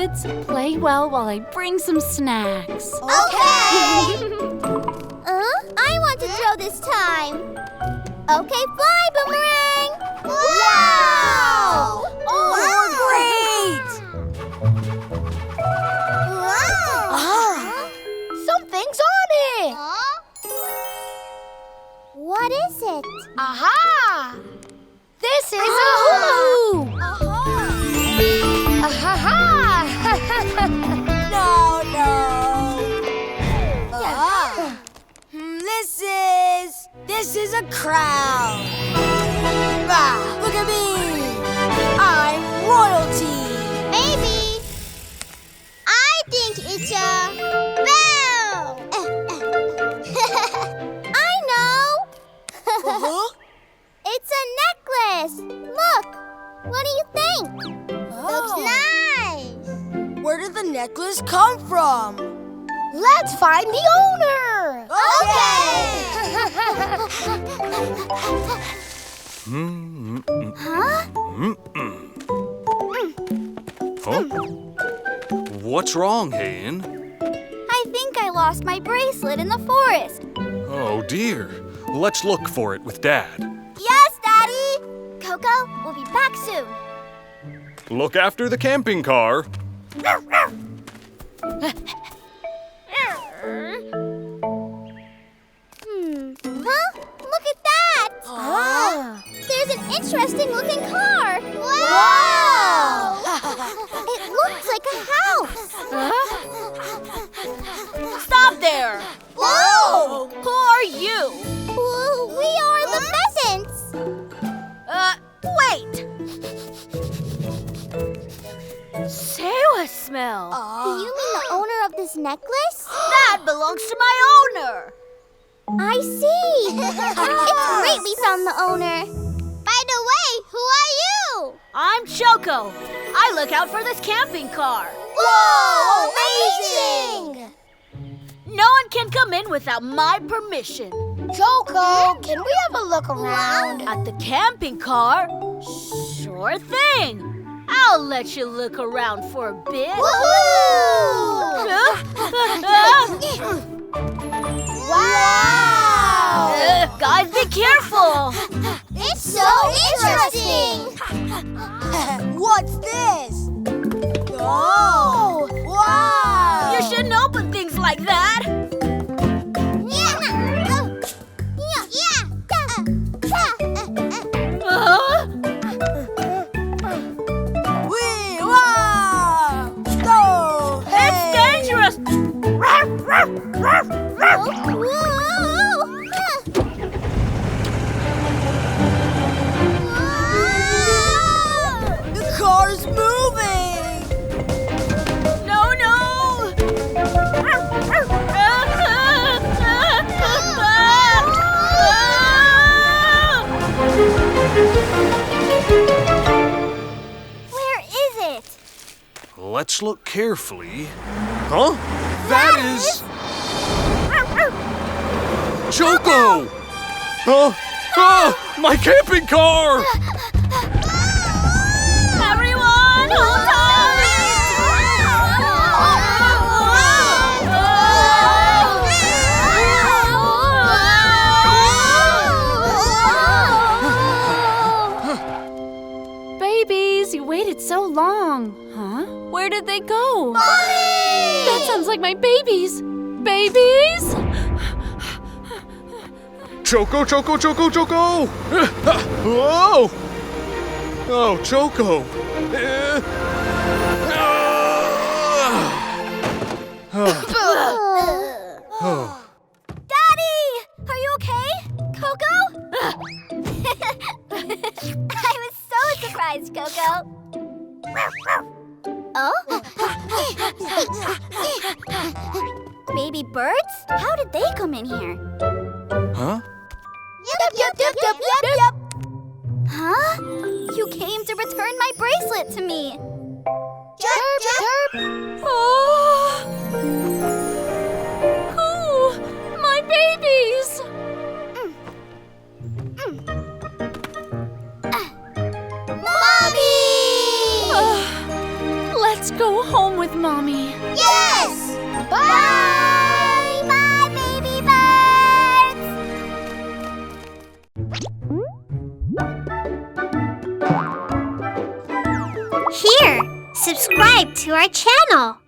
kids. Play well while I bring some snacks. Okay! I want to throw this time. Okay, fly, Boomerang! Wow! Oh, great! Wow! Something's on it! What is it? Aha! This is a hula hoop! Aha! No! This is a crown. Look at me! I'm royalty! Maybe. I think it's a bell. I know. It's a necklace. Look. What do you think? Looks nice. Where did the necklace come from? Let's find the owner! Okay! Huh? What's wrong, Hayen? I think I lost my bracelet in the forest. Oh, dear. Let's look for it with Dad. Yes, Daddy! Coco, we'll be back soon. Look after the camping car. Huh? Look at that! There's an interesting looking car. Wow! It looks like a house. Stop there! Whoa! Who are you? We are the pheasants. Wait! Sailor smell. Do you mean the owner of this necklace? That belongs to my owner. I see. It's great we found the owner. By the way, who are you? I'm Choco. I look out for this camping car. Whoa! Amazing! No one can come in without my permission. Choco, can we have a look around? At the camping car? Sure thing. I'll let you look around for a bit. Wow! Guys, be careful. It's so interesting! What's this? Oh! Wow! You shouldn't open things like that. It's dangerous! The car's moving! No! Where is it? Let's look carefully. Huh? That is... Choco! My camping car! Everyone, hold Babies, you waited so long. Huh? Where did they go? Mommy! That sounds like my babies. Babies? Choco! Whoa! Oh, Choco! Daddy! Are you okay? Coco? I was so surprised, Coco. Oh? Baby birds? How did they come in here? Huh? Yep. Huh? You came to return my bracelet to me. Chirp. Oh! My babies! Mommy! Let's go home with Mommy. Yes! Bye! Bye, baby birds! Here, subscribe to our channel.